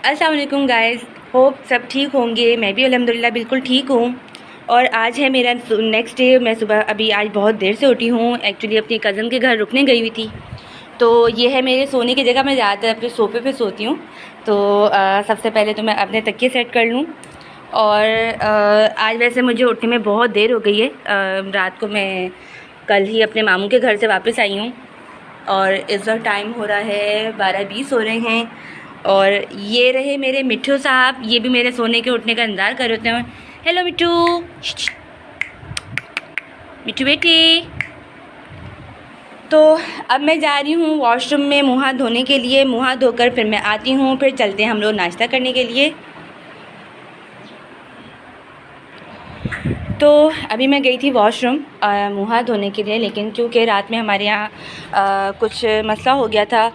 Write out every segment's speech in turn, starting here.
अस्सलाम वालेकुम guys, hope सब ठीक होंगे। मैं भी अल्हम्दुलिल्लाह बिल्कुल ठीक हूँ। और आज है मेरा नेक्स्ट डे। मैं सुबह अभी आज बहुत देर से उठी हूँ। एक्चुअली अपनी कज़न के घर रुकने गई हुई थी। तो ये है मेरे सोने की जगह। मैं ज़्यादातर अपने सोफ़े पे सोती हूँ। तो सबसे पहले तो मैं अपने तकिए सेट कर लूँ। और आज वैसे मुझे उठने में बहुत देर हो गई है। रात को मैं कल ही अपने मामू के घर से वापस आई हूँ। और इस वक्त टाइम हो रहा है 12:20 हो रहे हैं। और ये रहे मेरे मिट्ठू साहब, ये भी मेरे सोने के उठने का इंतज़ार कर रहे होते हैं। हेलो मिट्टू, मिट्टू बेटी। तो अब मैं जा रही हूँ वॉशरूम में मुँह हाथ धोने के लिए। मुँह हाथ धोकर फिर मैं आती हूँ, फिर चलते हैं हम लोग नाश्ता करने के लिए। तो अभी मैं गई थी वॉशरूम मुँह हाथ धोने के लिए, लेकिन क्योंकि रात में हमारे यहाँ कुछ मसला हो गया था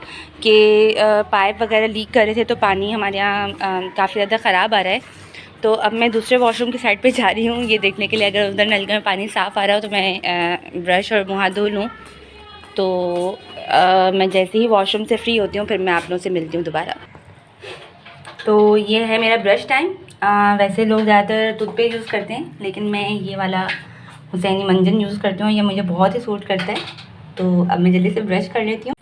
कि पाइप वगैरह लीक कर रहे थे, तो पानी हमारे यहाँ काफ़ी ज़्यादा ख़राब आ रहा है। तो अब मैं दूसरे वॉशरूम की साइड पे जा रही हूँ ये देखने के लिए, अगर उधर नलके में पानी साफ़ आ रहा हो तो मैं ब्रश और मुँह हाथ धो लूँ। तो मैं जैसे ही वॉशरूम से फ्री होती हूँ फिर मैं आप लोगों से मिलती हूँ दोबारा। तो ये है मेरा ब्रश टाइम। वैसे लोग ज़्यादातर टूथपेस्ट यूज़ करते हैं, लेकिन मैं ये वाला हुसैनी मंजन यूज़ करती हूँ। ये मुझे बहुत ही सूट करता है। तो अब मैं जल्दी से ब्रश कर लेती हूँ।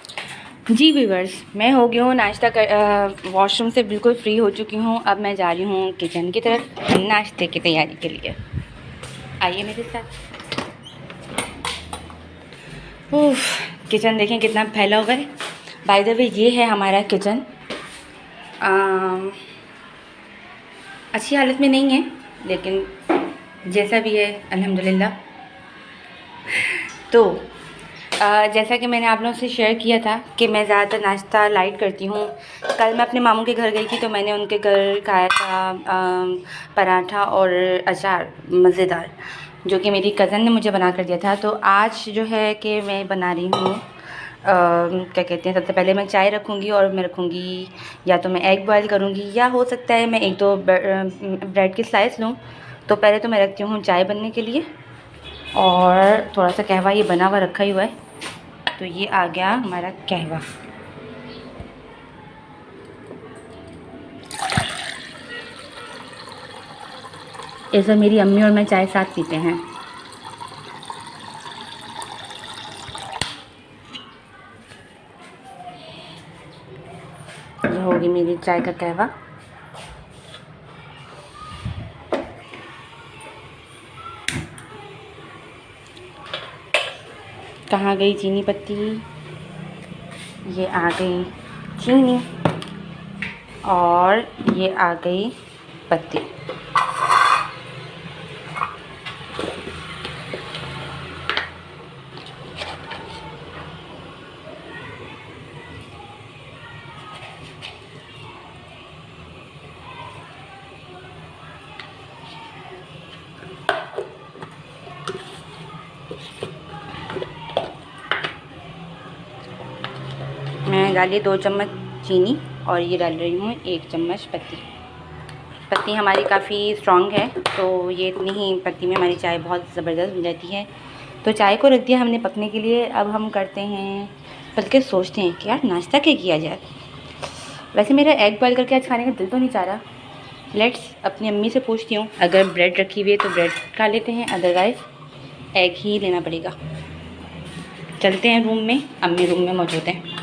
जी व्यूअर्स, मैं हो गई हूँ नाश्ता कर वॉशरूम से बिल्कुल फ्री हो चुकी हूँ। अब मैं जा रही हूँ किचन की तरफ नाश्ते की तैयारी के लिए। आइए मेरे साथ। किचन देखें कितना फैला हुआ है। बाय द वे ये है हमारा किचन। अच्छी हालत में नहीं है, लेकिन जैसा भी है अल्हम्दुलिल्लाह। तो जैसा कि मैंने आप लोगों से शेयर किया था कि मैं ज़्यादातर नाश्ता लाइट करती हूँ। कल मैं अपने मामू के घर गई थी, तो मैंने उनके घर खाया था पराठा और अचार मज़ेदार, जो कि मेरी कज़न ने मुझे बना कर दिया था। तो आज जो है कि मैं बना रही हूँ क्या कहते हैं, सबसे पहले मैं चाय रखूँगी और मैं रखूँगी या तो मैं एग बॉयल करूँगी, या हो सकता है मैं एक दो ब्रेड की स्लाइस लूँ। तो पहले तो मैं रखती हूँ चाय बनने के लिए, और थोड़ा सा कहवा ये बना हुआ रखा ही हुआ है। तो ये आ गया हमारा कहवा। ऐसा मेरी अम्मी और मैं चाय साथ पीते हैं। ये होगी मेरी चाय का कहवा। कहाँ गई चीनी पत्ती? ये आ गई चीनी और ये आ गई पत्ती। मैं डाली 2 चम्मच चीनी और ये डाल रही हूँ 1 चम्मच पत्ती। पत्ती हमारी काफ़ी स्ट्रॉन्ग है, तो ये इतनी ही पत्ती में हमारी चाय बहुत ज़बरदस्त बन जाती है। तो चाय को रख दिया हमने पकने के लिए। अब हम करते हैं, बल्कि सोचते हैं कि यार नाश्ता क्या किया जाए। वैसे मेरा एग बॉयल करके आज खाने का दिल तो नहीं चाह रहा। लेट्स अपनी अम्मी से पूछती हूँ, अगर ब्रेड रखी हुई है तो ब्रेड खा लेते हैं, अदरवाइज़ एग ही लेना पड़ेगा। चलते हैं रूम में, अम्मी रूम में मौजूद हैं।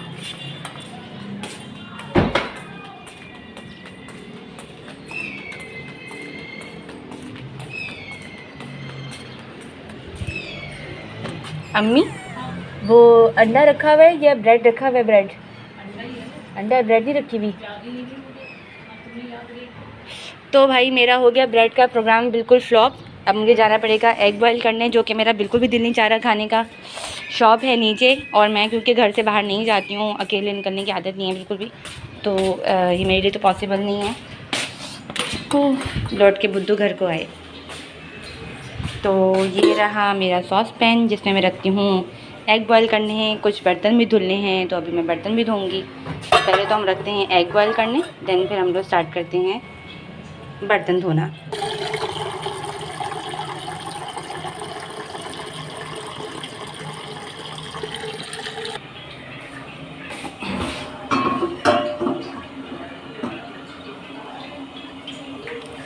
अम्मी, वो अंडा रखा हुआ है या ब्रेड रखा हुआ है? ब्रेड, अंडा ब्रेड ही रखी हुई। तो भाई मेरा हो गया ब्रेड का प्रोग्राम बिल्कुल फ्लॉप। अब मुझे जाना पड़ेगा एग बॉयल करने, जो कि मेरा बिल्कुल भी दिल नहीं चाह रहा खाने का। शॉप है नीचे, और मैं क्योंकि घर से बाहर नहीं जाती हूँ, अकेले निकलने की आदत नहीं है बिल्कुल भी, तो ये मेरे लिए तो पॉसिबल नहीं है। तो लौट के बुद्धू घर को आए। तो ये रहा मेरा सॉस पैन, जिसमें मैं रखती हूँ एग बॉयल करने हैं। कुछ बर्तन भी धुलने हैं, तो अभी मैं बर्तन भी धोऊंगी। पहले तो हम रखते हैं एग बॉयल करने, देन फिर हम लोग स्टार्ट करते हैं बर्तन धोना।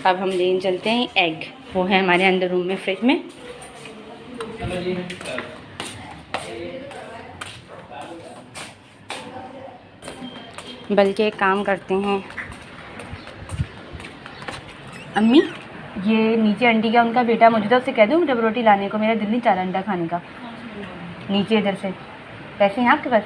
अब हम लेने चलते हैं एग, वो है हमारे अंदर रूम में फ्रिज में। बल्कि एक काम करते हैं, अम्मी ये नीचे आंटी का उनका बेटा, मुझे तो उससे कह दूँ डबल रोटी लाने को, मेरा दिल नहीं चाह रहा अंडा खाने का। नीचे इधर से पैसे हैं आपके पास?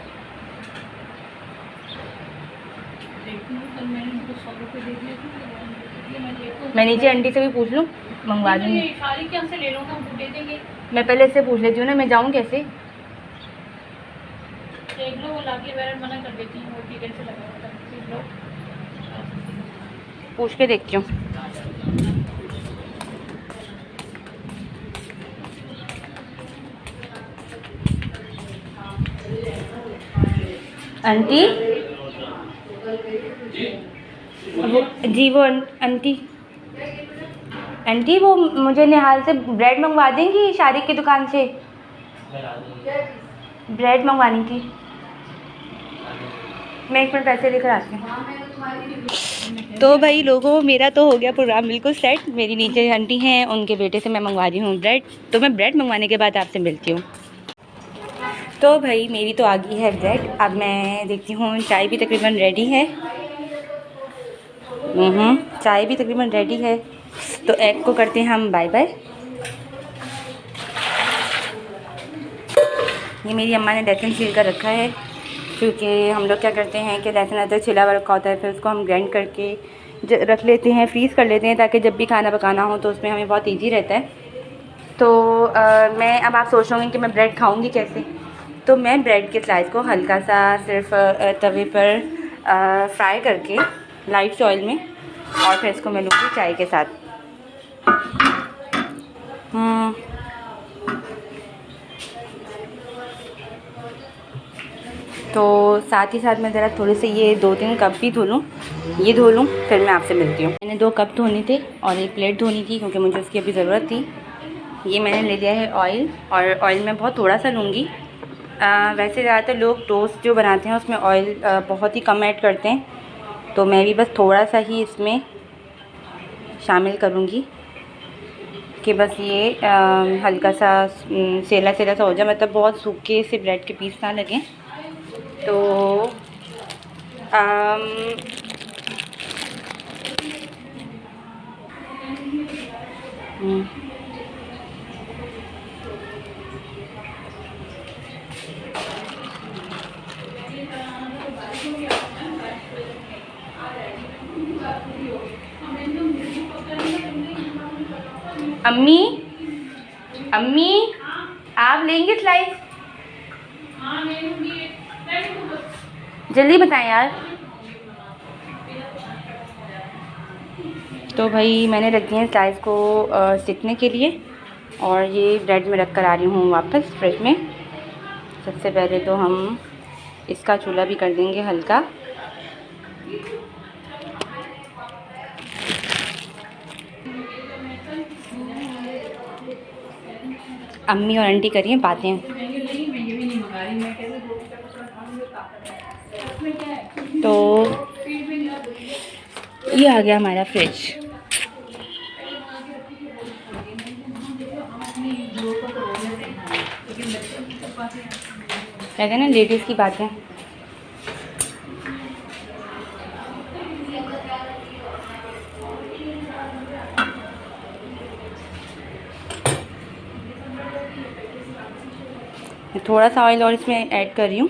मैं नीचे आंटी से भी पूछ लूँ, मंगवा दूँगी। मैं पहले इससे पूछ लेती हूँ ना, मैं जाऊँ कैसे? देख लो, वो लाके मना कर देती हूँ, वो टिकट से लगा, पूछ के देखती हूँ। आंटी जी, वो आंटी वो मुझे निहाल से ब्रेड मंगवा देंगी, शारिक की दुकान से ब्रेड मंगवानी थी। मैं एक मिनट पैसे लेकर आती हूँ। तो भाई लोगों, मेरा तो हो गया प्रोग्राम बिल्कुल सेट। मेरी नीचे आंटी हैं, उनके बेटे से मैं मंगवा रही हूँ ब्रेड। तो मैं ब्रेड मंगवाने के बाद आपसे मिलती हूँ। तो भाई मेरी तो आ गई है ब्रेड। अब मैं देखती हूँ, चाय भी तकरीबन रेडी है। चाय भी तकरीबन रेडी है। तो एग को करते हैं हम बाय बाय। ये मेरी अम्मा ने लहसुन छील कर रखा है, क्योंकि हम लोग क्या करते हैं कि लहसुन अदरक छिला हुआ रखा होता है, फिर उसको हम ग्राइंड करके रख लेते हैं, फ्रीज़ कर लेते हैं, ताकि जब भी खाना पकाना हो तो उसमें हमें बहुत ईजी रहता है। तो मैं अब आप सोच रहे होंगे कि मैं ब्रेड खाऊंगी कैसे। तो मैं ब्रेड के स्लाइस को हल्का सा सिर्फ तवे पर फ्राई करके लाइट ऑयल में, और फिर इसको मैं लूँगी चाय के साथ। तो साथ ही साथ मैं ज़रा थोड़े से ये 2-3 कप भी धो लूँ, ये धो लूँ, फिर मैं आपसे मिलती हूँ। मैंने 2 कप धोने थे और एक प्लेट धोनी थी, क्योंकि मुझे उसकी अभी ज़रूरत थी। ये मैंने ले लिया है ऑयल, और ऑयल मैं बहुत थोड़ा सा लूँगी। वैसे ज़्यादातर लोग टोस्ट जो बनाते हैं उसमें ऑयल बहुत ही कम ऐड करते हैं, तो मैं भी बस थोड़ा सा ही इसमें शामिल करूँगी कि बस ये हल्का सा सेला सेला सा हो जाए, मतलब बहुत सूखे से ब्रेड के पीस ना लगें। तो अम्मी अम्मी आप लेंगे स्लाइस? हाँ लेंगी, जल्दी बताएं यार। तो भाई मैंने रख दिए हैं स्लाइस को सिकने के लिए, और ये ब्रेड में रख कर आ रही हूँ वापस फ्रिज में। सबसे पहले तो हम इसका चूल्हा भी कर देंगे हल्का। अम्मी और आंटी करिए बातें। तो ये आ गया हमारा फ्रिज। कहते हैं ना लेडीज़ की बातें। थोड़ा सा ऑयल और इसमें ऐड कर रही हूँ।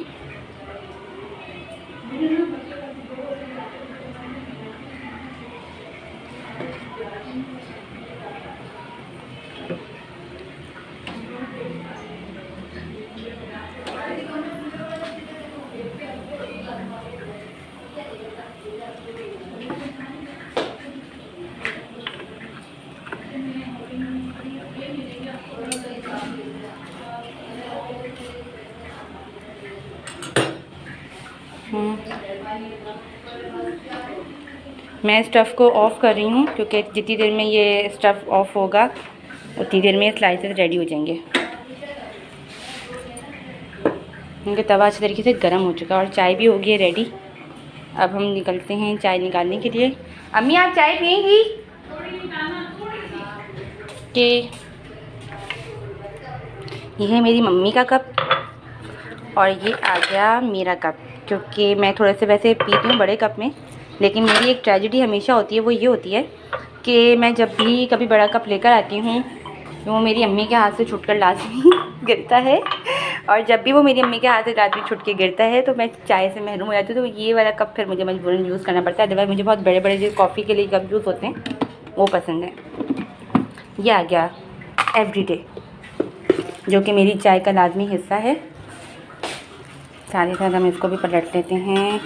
मैं स्टफ़ को ऑफ़ कर रही हूँ, क्योंकि जितनी देर में ये स्टफ़ ऑफ़ होगा उतनी देर में स्लाइसेस रेडी हो जाएंगे। क्योंकि तवा अच्छी तरीके से गर्म हो चुका है, और चाय भी हो गई है रेडी। अब हम निकलते हैं चाय निकालने के लिए। अम्मी आप चाय पिएंगी? कि ये है मेरी मम्मी का कप और ये आ गया मेरा कप, क्योंकि मैं थोड़े से वैसे पीती हूँ बड़े कप में, लेकिन मेरी एक ट्रेजेडी हमेशा होती है, वो ये होती है कि मैं जब भी कभी बड़ा कप लेकर आती हूँ तो वो मेरी अम्मी के हाथ से छूटकर लाजमी गिरता है, और जब भी वो मेरी अम्मी के हाथ से लाजमी छूट के गिरता है तो मैं चाय से महरूम हो जाती हूँ। तो ये वाला कप फिर मुझे मजबूरन यूज़ करना पड़ता है, अदरवाइज़ मुझे बहुत बड़े बड़े जो कॉफ़ी के लिए कप यूज़ होते हैं वो पसंद है। ये आ गया एवरीडे, जो कि मेरी चाय का लाजमी हिस्सा है। साथ ही साथ हम इसको भी पलट लेते हैं।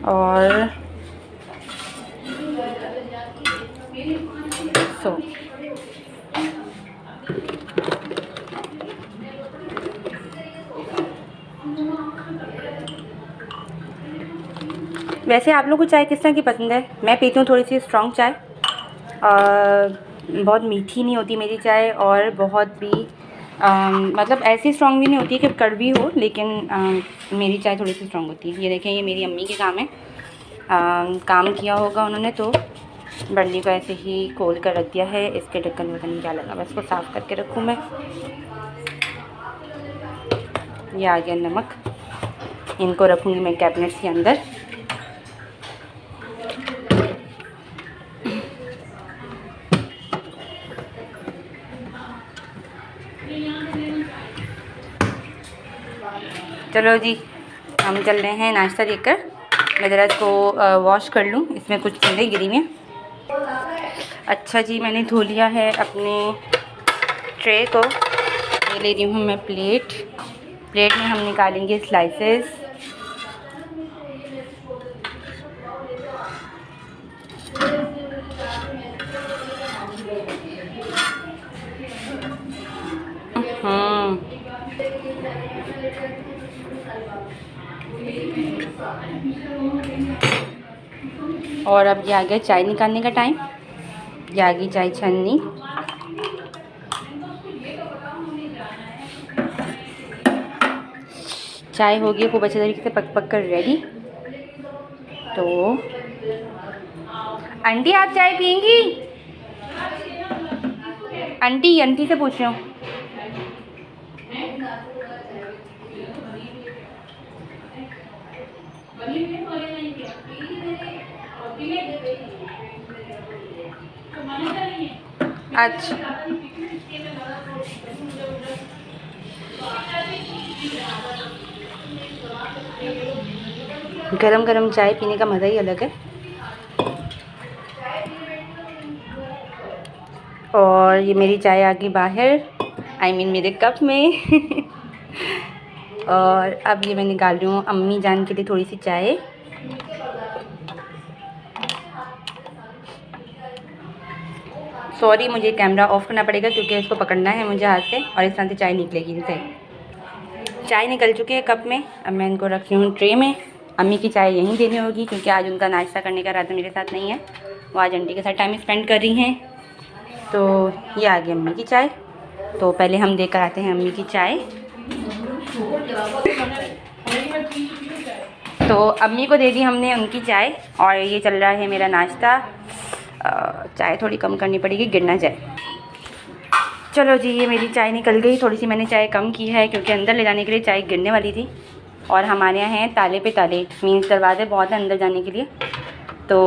और सो वैसे आप लोगों को चाय किस तरह की पसंद है? मैं पीती हूँ थोड़ी सी स्ट्रॉन्ग चाय, बहुत मीठी नहीं होती मेरी चाय, और बहुत भी मतलब ऐसी स्ट्रॉन्ग भी नहीं होती कि कड़वी हो, लेकिन मेरी चाय थोड़ी सी स्ट्रॉन्ग होती है। ये देखें, ये मेरी अम्मी के काम है। काम किया होगा उन्होंने तो बर्नी को ऐसे ही खोल कर रख दिया है। इसके ढक्कन में नहीं क्या लगा, बस इसको साफ़ करके रखूँ मैं। ये आ गया नमक, इनको रखूँगी मैं कैबिनेट के अंदर। चलो जी, हम चल रहे हैं नाश्ता लेकर। मैं ज़रा इसको वॉश कर लूँ, इसमें कुछ चीज़ें गिरी हैं। अच्छा जी, मैंने धो लिया है अपने ट्रे को। ये ले रही हूँ मैं प्लेट में हम निकालेंगे स्लाइसेस। और अब ये आ गया चाय निकालने का टाइम। ये आ गई चाय छन्नी। चाय हो गई खूब अच्छे तरीके से पक पक कर रेडी। तो आंटी, आप चाय पियेंगी? आंटी से पूछ रही हूँ। अच्छा, गरम गरम चाय पीने का मज़ा ही अलग है। और ये मेरी चाय आ गई बाहर, मेरे कप में और अब ये मैं निकाल रही हूँ अम्मी जान के लिए थोड़ी सी चाय। सॉरी, मुझे कैमरा ऑफ करना पड़ेगा क्योंकि इसको पकड़ना है मुझे हाथ से, और इस तरह से चाय निकलेगी इनसे। चाय निकल चुकी है कप में, अब मैं इनको रख रही हूँ ट्रे में। अम्मी की चाय यहीं देनी होगी क्योंकि आज उनका नाश्ता करने का इरादा मेरे साथ नहीं है, वो आज आंटी के साथ टाइम स्पेंड कर रही हैं। तो ये आ गई अम्मी की चाय। तो पहले हम देकर आते हैं अम्मी की चाय। तो अम्मी को दे दी हमने उनकी चाय, और ये चल रहा है मेरा नाश्ता। चाय थोड़ी कम करनी पड़ेगी, गिर ना जाए। चलो जी, ये मेरी चाय निकल गई। थोड़ी सी मैंने चाय कम की है क्योंकि अंदर ले जाने के लिए चाय गिरने वाली थी, और हमारे यहाँ हैं ताले पे ताले, मीन्स दरवाज़े बहुत हैं अंदर जाने के लिए। तो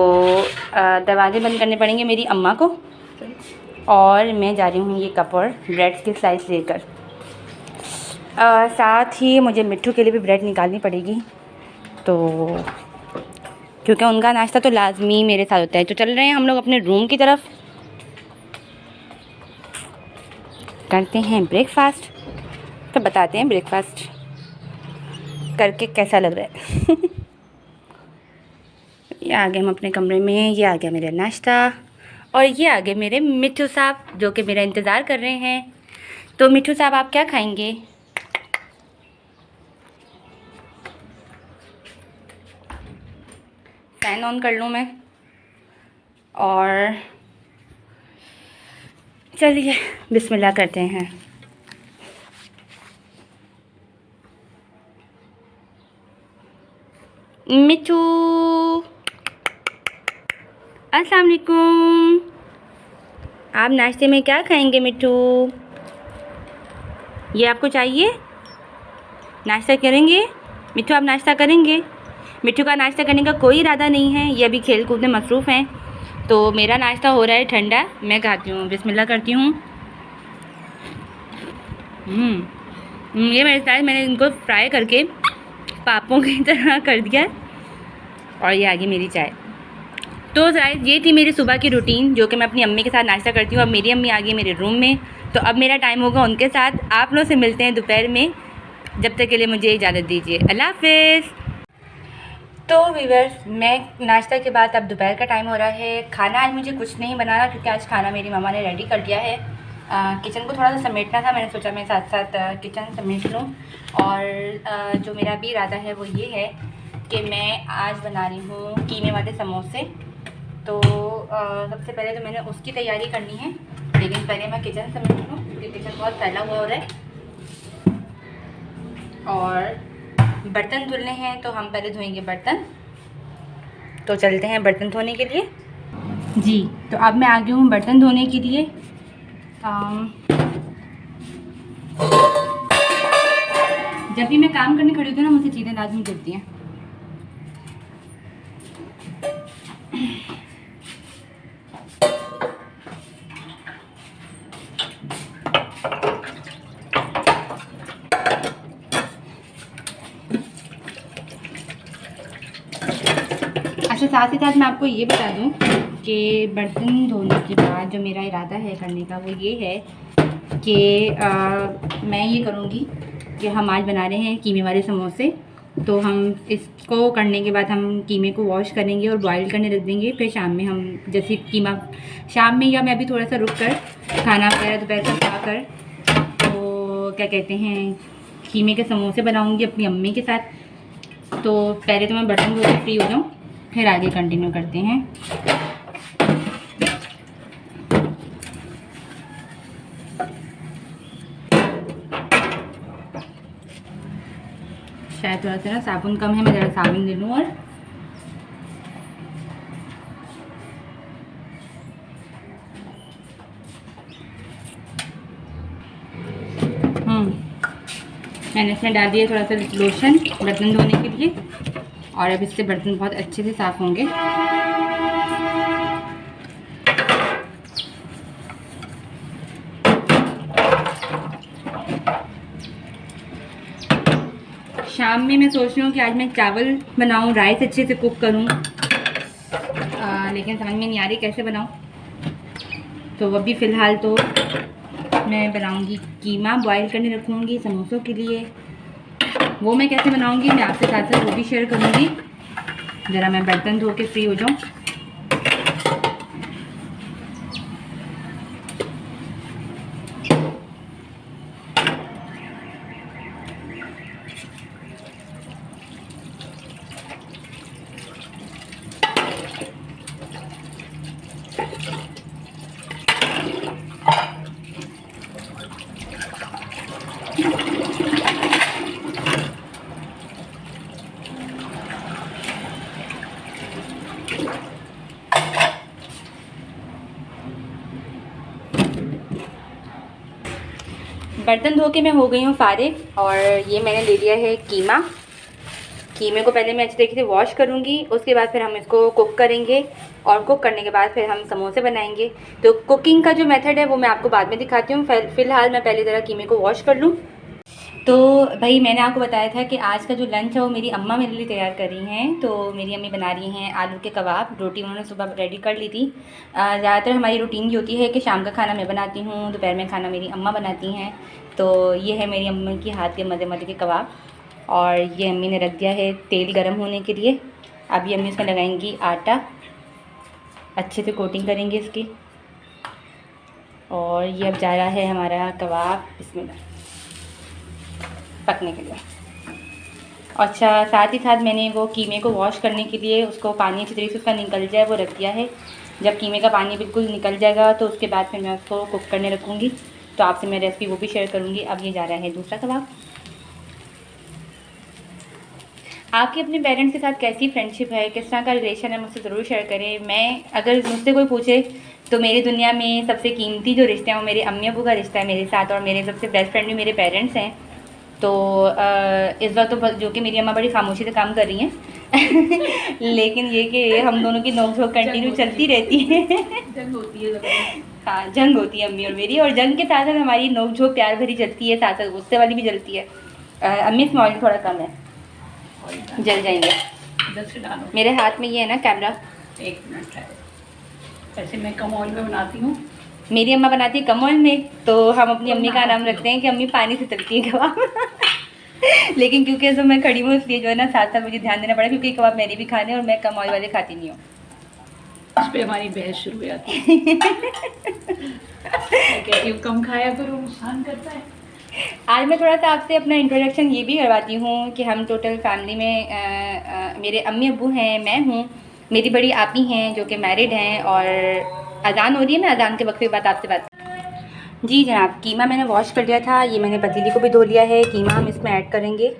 दरवाज़े बंद करने पड़ेंगे मेरी अम्मा को। और मैं जा रही हूँ ये कप और ब्रेड्स की स्लाइस लेकर। साथ ही मुझे मिट्ठू के लिए भी ब्रेड निकालनी पड़ेगी, तो क्योंकि उनका नाश्ता तो लाजमी मेरे साथ होता है। तो चल रहे हैं हम लोग अपने रूम की तरफ, करते हैं ब्रेकफास्ट, तो बताते हैं ब्रेकफास्ट करके कैसा लग रहा है। ये आ गए हम अपने कमरे में। ये आ गया मेरा नाश्ता, और ये आ गए मेरे मिट्ठू साहब जो कि मेरा इंतज़ार कर रहे हैं। तो मिट्ठू साहब, आप क्या खाएंगे? फैन ऑन कर लूँ मैं, और चलिए बिस्मिल्लाह करते हैं। मिठू, अस्सलाम वालेकुम। आप नाश्ते में क्या खाएंगे मिठू? ये आपको चाहिए? नाश्ता करेंगे मिठू? आप नाश्ता करेंगे? मिठू का नाश्ता करने का कोई इरादा नहीं है, ये अभी खेल कूद में मसरूफ़ हैं। तो मेरा नाश्ता हो रहा है ठंडा, मैं खाती हूँ, बिस्मिल्लाह करती हूँ। ये मेरे साथ मैंने इनको फ्राई करके पापों की तरह कर दिया है। और ये आ गई मेरी चाय। तो गाइस ये थी मेरी सुबह की रूटीन, जो कि मैं अपनी अम्मी के साथ नाश्ता करती हूँ। अब मेरी अम्मी आ गई मेरे रूम में, तो अब मेरा टाइम होगा उनके साथ। आप लोग से मिलते हैं दोपहर में, जब तक के लिए मुझे इजाज़त दीजिए, अल्लाह हाफ़िज़। तो व्यूअर्स, मैं नाश्ता के बाद अब दोपहर का टाइम हो रहा है। खाना आज मुझे कुछ नहीं बनाना, क्योंकि आज खाना मेरी मामा ने रेडी कर दिया है। किचन को थोड़ा सा समेटना था, मैंने सोचा मैं साथ साथ किचन समेट लूँ। और जो मेरा भी इरादा है वो ये है कि मैं आज बना रही हूँ कीमे वाले समोसे। तो सबसे पहले तो मैंने उसकी तैयारी करनी है, लेकिन पहले मैं किचन समेट लूँ, क्योंकि किचन बहुत फैला हुआ हो रहा है। और बर्तन धुलने हैं, तो हम पहले धोएंगे बर्तन। तो चलते हैं बर्तन धोने के लिए जी। तो अब मैं आ गई हूँ बर्तन धोने के लिए। जब भी मैं काम करने खड़ी होती हूँ ना, मुझसे चीज़ें लाजमी गिरती हैं। अच्छा, साथ ही साथ मैं आपको ये बता दूं कि बर्तन धोने के बाद जो मेरा इरादा है करने का वो ये है कि मैं ये करूँगी कि हम आज बना रहे हैं कीमे वाले समोसे। तो हम इसको करने के बाद हम कीमे को वॉश करेंगे और बॉईल करने रख देंगे। फिर शाम में हम जैसे कीमा शाम में, या मैं अभी थोड़ा सा रुक कर खाना वगैरह दोपहर का खा कर, तो क्या कहते हैं, कीमे के समोसे बनाऊँगी अपनी अम्मी के साथ। तो पहले तो मैं बर्तन धो के फ्री हो जाऊँ, फिर आगे कंटिन्यू करते हैं। शायद थोड़ा सा ना साबुन कम है, मैं ज़रा साबुन ले लूँ। और मैंने इसमें डाल दिया थोड़ा सा लोशन बर्तन धोने के लिए, और अब इससे बर्तन बहुत अच्छे से साफ़ होंगे। शाम में मैं सोच रही हूँ कि आज मैं चावल बनाऊँ, राइस अच्छे से कुक करूँ, लेकिन समझ में नहीं आ रही कैसे बनाऊँ। तो अभी फ़िलहाल तो मैं बनाऊँगी कीमा, बॉईल करने रखूँगी समोसों के लिए। वो मैं कैसे बनाऊँगी मैं आपके साथ साथ वो भी शेयर करूँगी। ज़रा मैं बर्तन धो के फ्री हो जाऊँ। बर्तन धो के मैं हो गई हूँ फारिग, और ये मैंने ले लिया है कीमा। कीमे को पहले मैं अच्छे तरीके से वॉश करूँगी, उसके बाद फिर हम इसको कुक करेंगे, और कुक करने के बाद फिर हम समोसे बनाएंगे। तो कुकिंग का जो मेथड है वो मैं आपको बाद में दिखाती हूँ। फ़िलहाल मैं पहले ज़रा कीमे को वॉश कर लूँ। तो भाई मैंने आपको बताया था कि आज का जो लंच है वो मेरी अम्मा मेरे लिए तैयार कर रही हैं। तो मेरी अम्मी बना रही हैं आलू के कबाब। रोटी उन्होंने सुबह रेडी कर ली थी। ज़्यादातर हमारी रूटीन ये होती है कि शाम का खाना मैं बनाती हूँ, दोपहर में खाना मेरी अम्मा बनाती हैं। तो ये है मेरी अम्मी की हाथ के मज़े मज़े के कबाब। और ये अम्मी ने रख दिया है तेल गर्म होने के लिए। अभी अम्मी इसमें लगाएंगी आटा, अच्छे से कोटिंग करेंगे इसकी। और ये अब जा रहा है हमारा कबाब इसमें पकने के लिए। अच्छा, साथ ही साथ मैंने वो कीमे को वॉश करने के लिए उसको पानी अच्छी तरीके से उसका निकल जाए वो रख दिया है। जब कीमे का पानी बिल्कुल निकल जाएगा तो उसके बाद फिर मैं उसको कुक करने रखूँगी। तो आपसे मैं रेसिपी वो भी शेयर करूँगी। अब ये जा रहा है दूसरा कबाब। आपकी अपने पेरेंट्स के साथ कैसी फ्रेंडशिप है, किस तरह का रिलेशन है, मुझसे ज़रूर शेयर करें। मैं अगर मुझसे कोई पूछे तो मेरी दुनिया में सबसे कीमती जो रिश्ते हैं वो मेरे अम्मी अबू का रिश्ता है मेरे साथ, और मेरे सबसे बेस्ट फ्रेंड भी मेरे पेरेंट्स हैं। तो इस वक्त तो जो कि मेरी अम्मा बड़ी खामोशी से काम कर रही हैं लेकिन ये कि हम दोनों की नोक झोंक कंटिन्यू चलती रहती है। जंग होती है। हाँ, जंग होती है अम्मी और मेरी, और जंग के साथ साथ हमारी नोक झोंक प्यार भरी चलती है, साथ साथ गुस्से वाली भी चलती है। अम्मी स्मॉल थोड़ा कम है, जल जाएंगे। मेरे हाथ में ये है ना कैमरा। एक मिनट है। वैसे मैं कम ऑयल में बनाती हूँ, मेरी अम्मा बनाती है कम ऑयल में, तो हम अपनी अम्मी का नाम रखते हैं कि अम्मी पानी से तलती है कबाब लेकिन क्योंकि जब मैं खड़ी हूँ इसलिए जो है ना साथ साथ मुझे ध्यान देना पड़ा, क्योंकि कबाब मेरे भी खाने और मैं कम ऑयल वाले खाती नहीं हूँ। इस पर हमारी बहस शुरू हो जाती है कहती हूँ कम खाया करो, नुकसान करता है। आज मैं थोड़ा सा आपसे अपना इंट्रोडक्शन ये भी करवाती हूँ कि हम टोटल फैमिली में मेरे अम्मी अब्बू हैं, मैं हूँ, मेरी बड़ी आपी हैं जो कि मैरिड हैं, और अज़ान हो रही है, मैं अज़ान के वक्त के बाद आपसे बात। जी जनाब, कीमा मैंने वॉश कर लिया था, ये मैंने पतीली को भी धो लिया है। कीमा हम इसमें ऐड करेंगे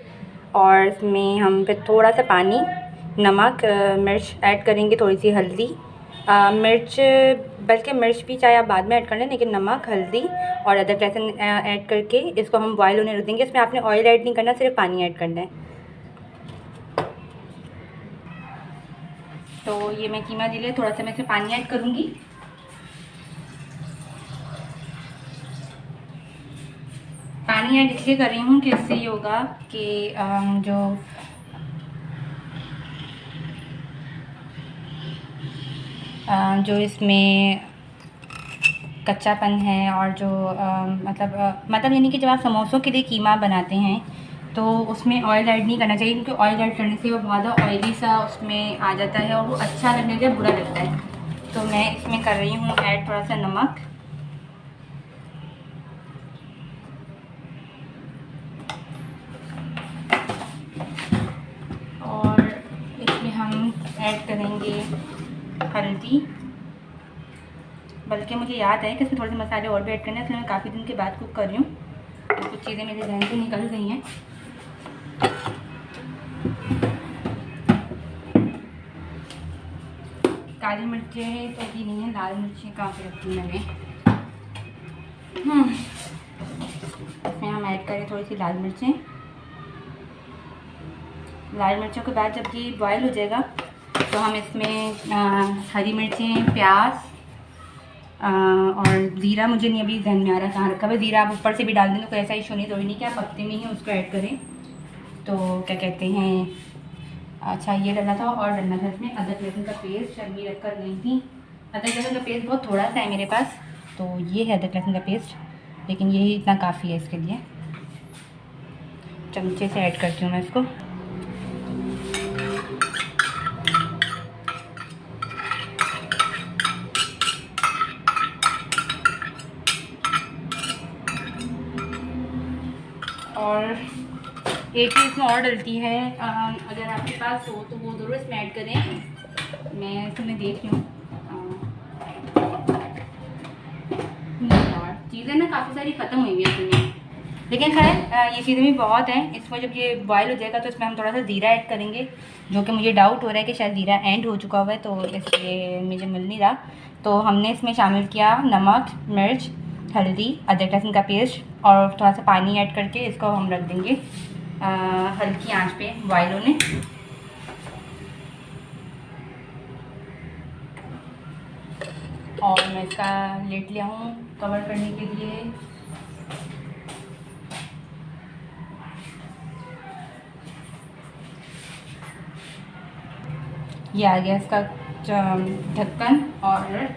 और इसमें हम फिर थोड़ा सा पानी, नमक, मिर्च ऐड करेंगे, थोड़ी सी हल्दी, मिर्च, बल्कि मिर्च भी चाहे आप बाद में ऐड कर लें, लेकिन नमक, हल्दी और अदरक लहसुन ऐड करके इसको हम बॉयल होने रख देंगे। इसमें आपने ऑयल ऐड नहीं करना, सिर्फ पानी ऐड करना है। तो ये मैं कीमा ले लिया, थोड़ा सा मैं इसमें पानी ऐड करूँगी। पानी ऐड इसलिए कर रही हूँ कि इससे ये होगा कि जो इसमें कच्चापन है और जो मतलब यानी कि जब आप समोसों के लिए कीमा बनाते हैं तो उसमें ऑयल ऐड नहीं करना चाहिए, क्योंकि ऑयल ऐड करने से वो बहुत ज़्यादा ऑयली सा उसमें आ जाता है और वो अच्छा लगने के बुरा लगता है। तो मैं इसमें कर रही हूँ ऐड थोड़ा सा नमक, और इसमें हम ऐड करेंगे हल्दी, बल्कि मुझे याद है कि इसमें थोड़े से मसाले और भी ऐड करने हैं, इसलिए मैं काफ़ी दिन के बाद कुक कर रही हूँ तो कुछ चीज़ें मेरे जहन से निकल गई हैं। काली मिर्चें तो अभी नहीं है, लाल मिर्चें कहाँ पे रखी मैंने। इसमें हम ऐड करें थोड़ी सी लाल मिर्चें। लाल मिर्चों के बाद जब ये बॉयल हो जाएगा तो हम इसमें हरी मिर्चें, प्याज और ज़ीरा, मुझे नहीं अभी ध्यान में आ रहा कहाँ रखा है। ज़ीरा आप ऊपर से भी डाल दें तो कोई ऐसा इशू नहीं, ज़रूरी नहीं कि आप पत्ते में ही उसको ऐड करें। तो क्या कहते हैं, अच्छा ये डलना था, और डलना था इसमें अदरक लहसुन का पेस्ट, शर्मी रख कर गई थी। अदरक लहसुन का पेस्ट बहुत थोड़ा सा है मेरे पास, तो ये है अदरक लहसुन का पेस्ट, लेकिन यही इतना काफ़ी है इसके लिए। चमचे से ऐड करती हूँ मैं इसको। और एक चीज़ इसमें और डलती है, अगर आपके पास हो तो वो ज़रूर इसमें ऐड करें। मैं इसमें देख रही हूँ यार चीज़ें ना काफ़ी सारी ख़त्म हुई हैं इसमें, लेकिन खैर ये चीज़ें भी बहुत हैं। इसमें जब ये बॉयल हो जाएगा तो इसमें हम थोड़ा सा ज़ीरा ऐड करेंगे, जो कि मुझे डाउट हो रहा है कि शायद ज़ीरा एंड हो चुका हुआ है, तो इसलिए मुझे मिल नहीं रहा। तो हमने इसमें शामिल किया नमक, मिर्च, हल्दी, अदरक लहसुन का पेस्ट और थोड़ा सा पानी ऐड करके इसको हम रख देंगे हल्की आंच पे बॉयल होने। और मैं इसका लेट लिया हूँ कवर करने के लिए। ये आ गया इसका ढक्कन, और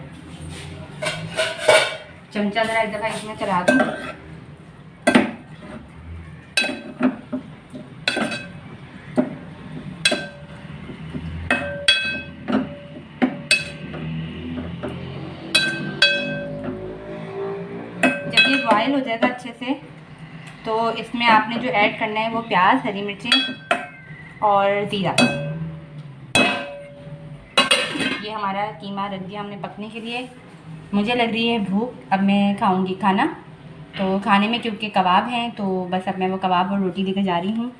चमचा ज़रा एक दफ़ा इसमें चला दूँ। जब ये बॉयल हो जाएगा अच्छे से तो इसमें आपने जो ऐड करना है वो प्याज, हरी मिर्चें और ज़ीरा। ये हमारा कीमा रख दिया हमने पकने के लिए। मुझे लग रही है भूख, अब मैं खाऊंगी खाना। तो खाने में क्योंकि कबाब हैं तो बस अब मैं वो कबाब और रोटी लेकर जा रही हूँ।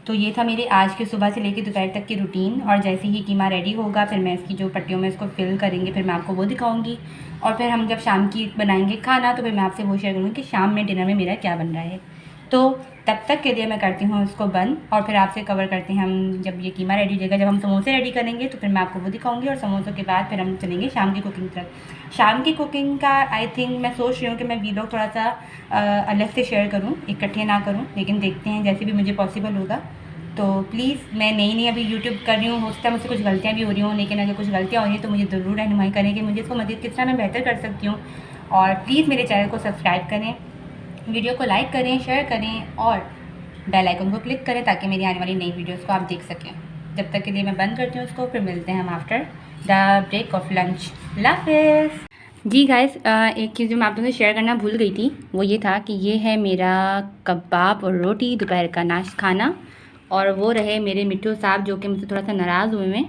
तो ये था मेरे आज के सुबह से लेकर दोपहर तक की रूटीन। और जैसे ही कीमा रेडी होगा फिर मैं इसकी जो पट्टियों में इसको फिल करेंगे फिर मैं आपको वो दिखाऊंगी। और फिर हम जब शाम की बनाएंगे खाना तो फिर मैं आपसे वो शेयर करूँगी कि शाम में डिनर में मेरा क्या बन रहा है। तो तब तक के लिए मैं करती हूँ इसको बंद और फिर आपसे कवर करते हैं हम जब ये कीमा रेडी हो जाएगा। जब हम समोसे रेडी करेंगे तो फिर मैं आपको वो दिखाऊंगी और समोसों के बाद फिर हम चलेंगे शाम की कुकिंग तरफ। शाम की कुकिंग का आई थिंक मैं सोच रही हूँ कि मैं वीलॉग थोड़ा सा अलग से शेयर करूँ, इकट्ठे ना करूँ, लेकिन देखते हैं जैसे भी मुझे पॉसिबल होगा। तो प्लीज़ मैं नई अभी यूट्यूब कर रही हूँ, हो सकता है मुझसे कुछ गलतियाँ भी हो रही हों, लेकिन अगर कुछ गलतियाँ हो रही हैं तो मुझे ज़रूर रहनुमाई करें कि मुझे इसको मज़ीद किस तरह मैं बेहतर कर सकती हूँ। और प्लीज़ मेरे चैनल को सब्सक्राइब करें, वीडियो को लाइक करें, शेयर करें और बेल आइकन को क्लिक करें ताकि मेरी आने वाली नई वीडियोज़ को आप देख सकें। जब तक के लिए मैं बंद करती हूँ उसको, फिर मिलते हैं हम after the break of lunch. Laughs. जी गाइस, एक चीज़ जो मैं आप लोगों से शेयर करना भूल गई थी वो ये था कि ये है मेरा कबाब और रोटी दोपहर का खाना। और वो रहे मेरे मिट्टू साहब जो कि मुझसे थोड़ा सा नाराज़ हुए हैं।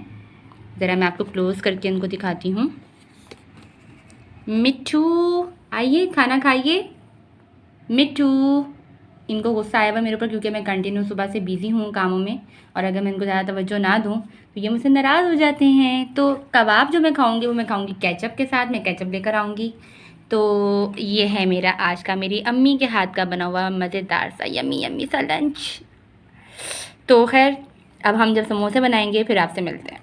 ज़रा मैं आपको क्लोज़ करके उनको दिखाती हूँ। मिट्टू आइए खाना खाइए। मिट्टू, इनको गुस्सा आया हुआ मेरे ऊपर क्योंकि मैं कंटिन्यू सुबह से बिज़ी हूँ कामों में और अगर मैं इनको ज़्यादा तवज्जो ना दूँ तो ये मुझसे नाराज़ हो जाते हैं। तो कबाब जो मैं खाऊंगी वो मैं खाऊंगी केचप के साथ, मैं केचप लेकर आऊँगी। तो ये है मेरा आज का मेरी अम्मी के हाथ का बना हुआ मज़ेदार सा यम्मी यम्मी सा लंच। तो खैर अब हम जब समोसे बनाएंगे फिर आपसे मिलते हैं।